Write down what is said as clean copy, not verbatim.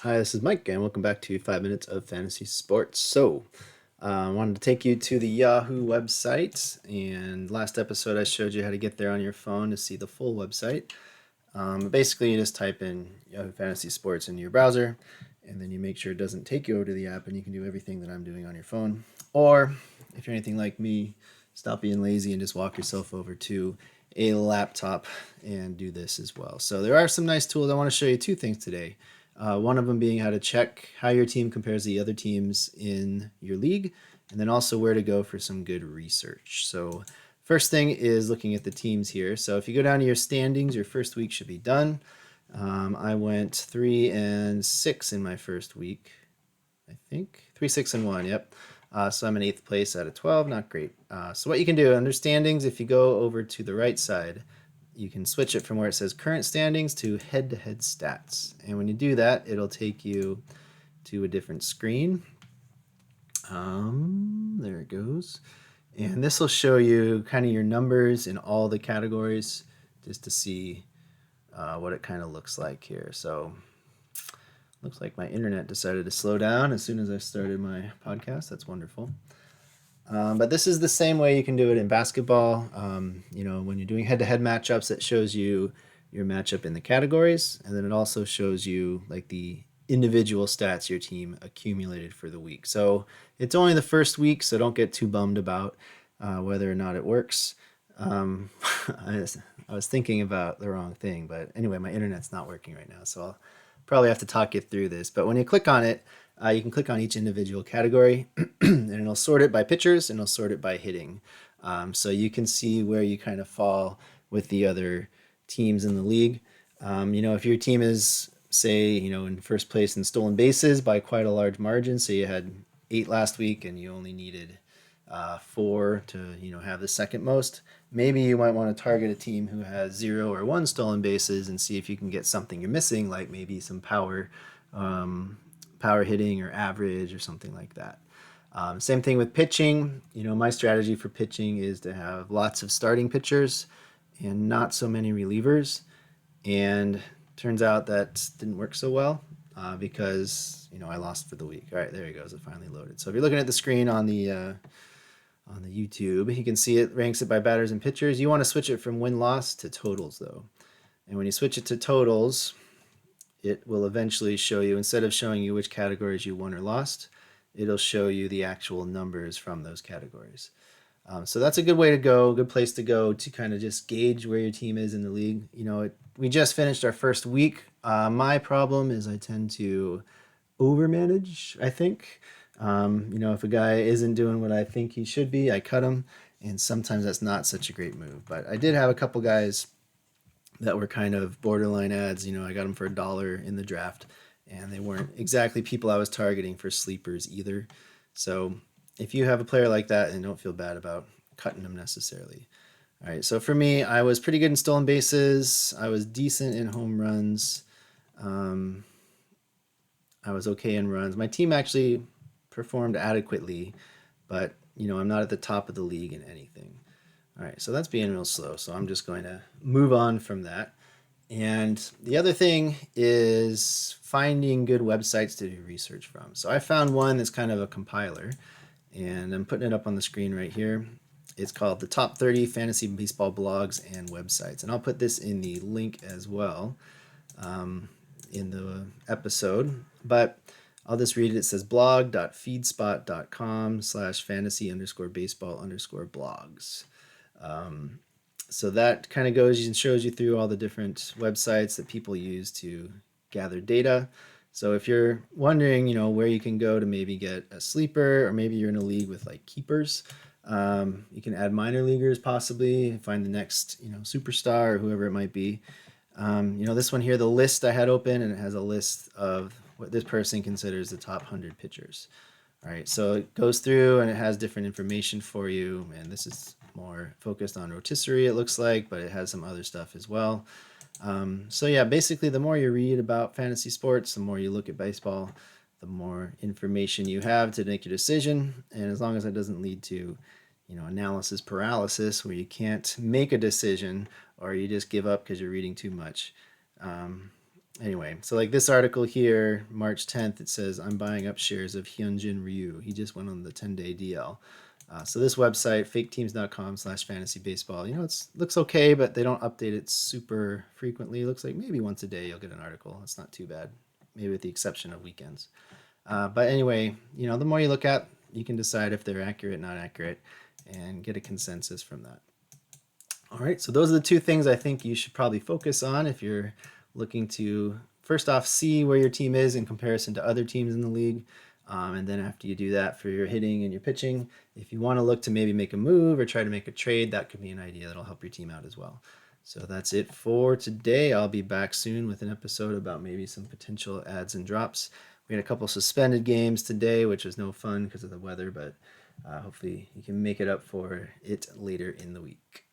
Hi, this is Mike, and welcome back to 5 Minutes of Fantasy Sports. I wanted to take you to the Yahoo website, and last episode I showed you how to get there on your phone to see the full website. Basically, you just type in Yahoo Fantasy Sports into your browser, and then you make sure it doesn't take you over to the app, and you can do everything that I'm doing on your phone. Or, if you're anything like me, stop being lazy and just walk yourself over to a laptop and do this as well. So, there are some nice tools. I want to show you two things today. One of them being how to check how your team compares to the other teams in your league, and then also where to go for some good research. So, first thing is looking at the teams here. So, if you go down to your standings, your first week should be done. I went 3-6 in my first week, I think 3-6-1. Yep. So I'm in eighth place out of 12. Not great. So what you can do under standings, if you go over to the right side, you can switch it from where it says current standings to head-to-head stats. And when you do that, it'll take you to a different screen. There it goes. And this will show you kind of your numbers in all the categories just to see what it kind of looks like here. So looks like my internet decided to slow down as soon as I started my podcast. That's wonderful. But this is the same way you can do it in basketball. When you're doing head-to-head matchups, it shows you your matchup in the categories, and then it also shows you like the individual stats your team accumulated for the week. So it's only the first week, so don't get too bummed about whether or not it works. Um, I was thinking about the wrong thing, but anyway, my internet's not working right now, so I'll probably have to talk you through this. But when you click on it, you can click on each individual category and it'll sort it by pitchers and it'll sort it by hitting. So you can see where you kind of fall with the other teams in the league. If your team is, say, in first place in stolen bases by quite a large margin, so you had 8 last week and you only needed 4 to have the second most, maybe you might want to target a team who has 0 or 1 stolen bases and see if you can get something you're missing, like maybe some um, power hitting or average or something like that. Same thing with pitching. My strategy for pitching is to have lots of starting pitchers and not so many relievers. And turns out that didn't work so well because I lost for the week. All right, there it goes. It finally loaded. So if you're looking at the screen on the YouTube, you can see it ranks it by batters and pitchers. You want to switch it from win loss to totals though. And when you switch it to totals, it will eventually show you, instead of showing you which categories you won or lost, it'll show you the actual numbers from those categories. So that's a good way to go, good place to go to kind of just gauge where your team is in the league. We just finished our first week. My problem is I tend to overmanage, I think. If a guy isn't doing what I think he should be, I cut him. And sometimes that's not such a great move. But I did have a couple guys that were kind of borderline ads. I got them for $1 in the draft, and they weren't exactly people I was targeting for sleepers either. So if you have a player like that, and don't feel bad about cutting them necessarily. All right, so for me, I was pretty good in stolen bases. I was decent in home runs. Um, I was okay in runs. My team actually performed adequately, but I'm not at the top of the league in anything. All right, so that's being real slow. So I'm just going to move on from that. And the other thing is finding good websites to do research from. So I found one that's kind of a compiler, and I'm putting it up on the screen right here. It's called the Top 30 Fantasy Baseball Blogs and Websites. And I'll put this in the link as well in the episode. But I'll just read it. It says blog.feedspot.com/fantasy_baseball_blogs. So that kind of goes and shows you through all the different websites that people use to gather data. So if you're wondering, where you can go to maybe get a sleeper, or maybe you're in a league with like keepers, you can add minor leaguers possibly, find the next, superstar or whoever it might be. This one here, the list I had open, and it has a list of what this person considers the top 100 pitchers. All right, so it goes through and it has different information for you, and this is more focused on rotisserie, it looks like, but it has some other stuff as well. So yeah, basically, the more you read about fantasy sports, the more you look at baseball, the more information you have to make your decision. And as long as that doesn't lead to, analysis paralysis, where you can't make a decision or you just give up because you're reading too much, Anyway, so like this article here, March 10th, it says, I'm buying up shares of Hyunjin Ryu. He just went on the 10-day DL. So this website, faketeams.com/fantasy baseball, it looks okay, but they don't update it super frequently. It looks like maybe once a day you'll get an article. It's not too bad, maybe with the exception of weekends. But anyway, the more you look at, you can decide if they're accurate, not accurate, and get a consensus from that. All right, so those are the two things I think you should probably focus on if you're looking to, first off, see where your team is in comparison to other teams in the league. And then after you do that for your hitting and your pitching, if you want to look to maybe make a move or try to make a trade, that could be an idea that'll help your team out as well. So that's it for today. I'll be back soon with an episode about maybe some potential adds and drops. We had a couple suspended games today, which was no fun because of the weather, but hopefully you can make it up for it later in the week.